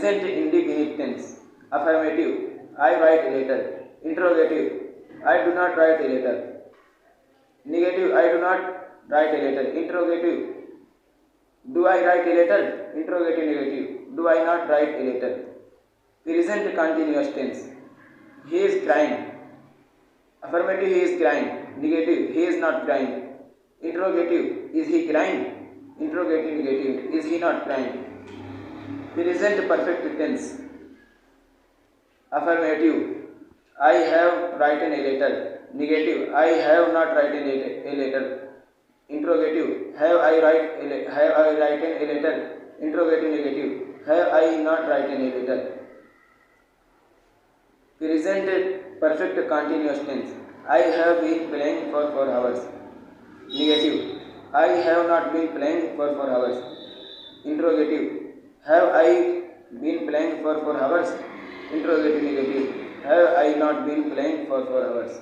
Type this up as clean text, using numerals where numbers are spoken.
Present indefinite tense. Affirmative. I write a letter. Interrogative. I do not write a letter. Negative. I do not write a letter. Interrogative. Do I write a letter? Interrogative negative. Do I not write a letter? Present continuous tense. He is crying. Affirmative. He is crying. Negative. He is not crying. Interrogative. Is he crying? Interrogative negative. Is he not crying? Present perfect tense. Affirmative. I have written a letter. Negative. I have not written a letter. Interrogative. Have I written a letter? Interrogative negative. Have I not written a letter? Present perfect continuous tense. I have been playing for 4 hours. Negative. I have not been playing for 4 hours. Interrogative. Have I been playing for 4 hours? Interrogative negative. Have I not been playing for 4 hours?